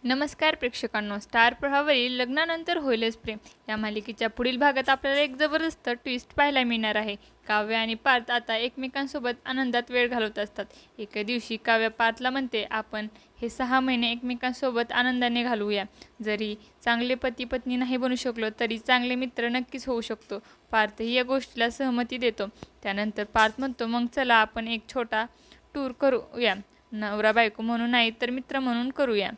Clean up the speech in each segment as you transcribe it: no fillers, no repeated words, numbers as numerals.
नमस्कार प्रेक्षकांनो, स्टार प्रवाहावरील लग्नानंतर होईलच प्रेम या मालिकेच्या पुढील भागात आपल्याला एक जबरदस्त ट्विस्ट पाहायला मिळणार आहे। काव्य आणि पार्थ आता एकमेकांसोबत आनंदात वेळ घालवत असतात। एके दिवशी काव्य पार्थला म्हणते, आपण हे 6 महिने एकमेकांसोबत आनंदाने घालवूया। जरी चांगले पती पत्नी नाही बनू शकलो तरी चांगले मित्र नक्कीच होऊ शकतो। पार्थही या गोष्टीला सहमती देतो। त्यानंतर पार्थ म्हणतो, मग चला आपण एक छोटा टूर करूया, नवरा बायको म्हणून नाही तर मित्र म्हणून करूया।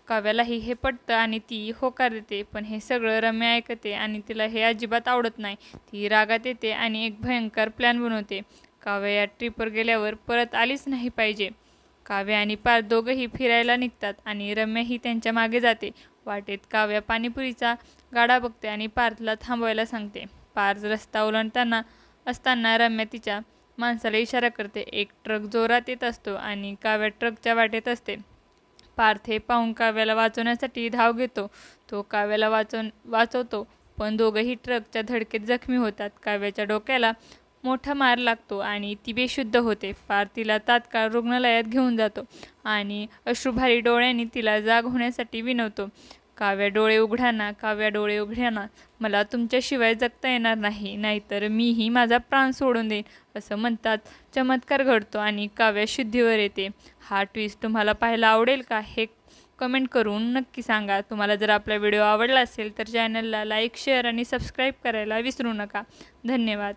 काव्यालाही हे पटतं आणि ती होकार देते, पण हे सगळं रम्या ऐकते आणि तिला हे अजिबात आवडत नाही। ती रागात येते आणि एक भयंकर प्लॅन बनवते। काव्य या ट्रिपवर गेल्यावर परत आलीच नाही पाहिजे। काव्य आणि पार्थ दोघंही फिरायला निघतात आणि रम्याही त्यांच्या मागे जाते। वाटेत काव्य पाणीपुरीचा गाडा बघते आणि पार्थला थांबवायला सांगते। पार्थ रस्ता ओलांडताना असताना रम्या तिच्या माणसाला इशारा करते। एक ट्रक जोरात येत असतो आणि काव्य ट्रकच्या वाटेत असते। पार्थ हे पाहून काव्याला वाचवण्यासाठी धाव घेतो। तो काव्याला वाचवतो, पण दोघंही ट्रकच्या धडकेत जखमी होतात। काव्याच्या डोक्याला मोठा मार लागतो आणि ती बेशुद्ध होते। पार्थ तिला तात्काळ रुग्णालयात घेऊन जातो आणि अश्रुभारी डोळ्यांनी तिला जाग होण्यासाठी विनवतो। काव्या डोळे उघड्या ना, मला तुमच्याशिवाय जगता येणार नाही, नाहीतर मीही माझा प्राण सोडून देईन, असं म्हणतात चमत्कार घडतो आणि काव्य शुद्धीवर येते। हा ट्विस्ट तुम्हाला पाहायला आवडेल का, हे कमेंट करून नक्की सांगा। तुम्हाला जर आपला व्हिडिओ आवडला असेल तर चॅनलला लाईक, शेअर आणि सबस्क्राईब करायला विसरू नका। धन्यवाद।